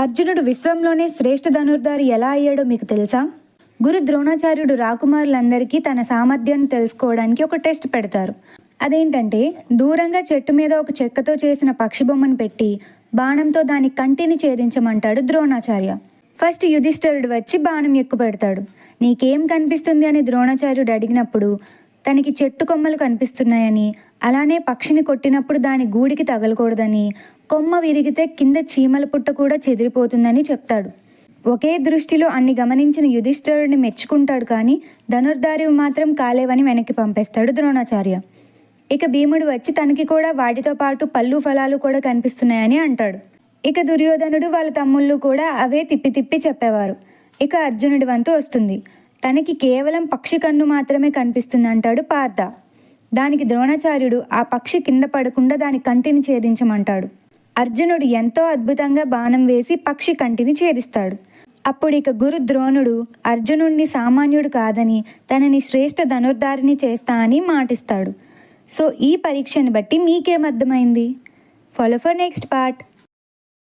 అర్జునుడు విశ్వంలోనే శ్రేష్ఠ ధనుర్ధారి ఎలా అయ్యాడో మీకు తెలుసా? గురు ద్రోణాచార్యుడు రాకుమారులందరికీ తన సామర్థ్యాన్ని తెలుసుకోవడానికి ఒక టెస్ట్ పెడతారు. అదేంటంటే దూరంగా చెట్టు మీద ఒక చెక్కతో చేసిన పక్షి బొమ్మను పెట్టి బాణంతో దాని కంటిని ఛేదించమంటాడు ద్రోణాచార్య. ఫస్ట్ యుధిష్ఠిరుడు వచ్చి బాణం ఎక్కుపెడతాడు. నీకేం కనిపిస్తుంది అని ద్రోణాచార్యుడు అడిగినప్పుడు తనకి చెట్టు కొమ్మలు కనిపిస్తున్నాయని, అలానే పక్షిని కొట్టినప్పుడు దాని గూడికి తగలకూడదని, కొమ్మ విరిగితే కింద చీమల పుట్ట కూడా చెదిరిపోతుందని చెప్తాడు. ఒకే దృష్టిలో అన్ని గమనించిన యుధిష్ఠిరుడిని మెచ్చుకుంటాడు, కానీ ధనుర్ధారి మాత్రం కాలేవని వెనక్కి పంపేస్తాడు ద్రోణాచార్య. ఇక భీముడు వచ్చి తనకి కూడా వాటితో పాటు పళ్ళు ఫలాలు కూడా కనిపిస్తున్నాయని అంటాడు. ఇక దుర్యోధనుడు వాళ్ళ తమ్ముళ్ళు కూడా అవే తిప్పి తిప్పి చెప్పేవారు. ఇక అర్జునుడి వంతు వస్తుంది. తనకి కేవలం పక్షి కన్ను మాత్రమే కనిపిస్తుంది అంటాడు పార్థ. దానికి ద్రోణాచార్యుడు ఆ పక్షి కింద పడకుండా దాని కంటిని ఛేదించమంటాడు. అర్జునుడు ఎంతో అద్భుతంగా బాణం వేసి పక్షి కంటిని ఛేదిస్తాడు. అప్పుడు ఇక గురు ద్రోణుడు అర్జునుడిని సామాన్యుడు కాదని, తనని శ్రేష్ఠ ధనుర్ధారిని చేస్తా అని మాటిస్తాడు. సో ఈ పరీక్షని బట్టి మీకేమర్థమైంది? Follow for next part.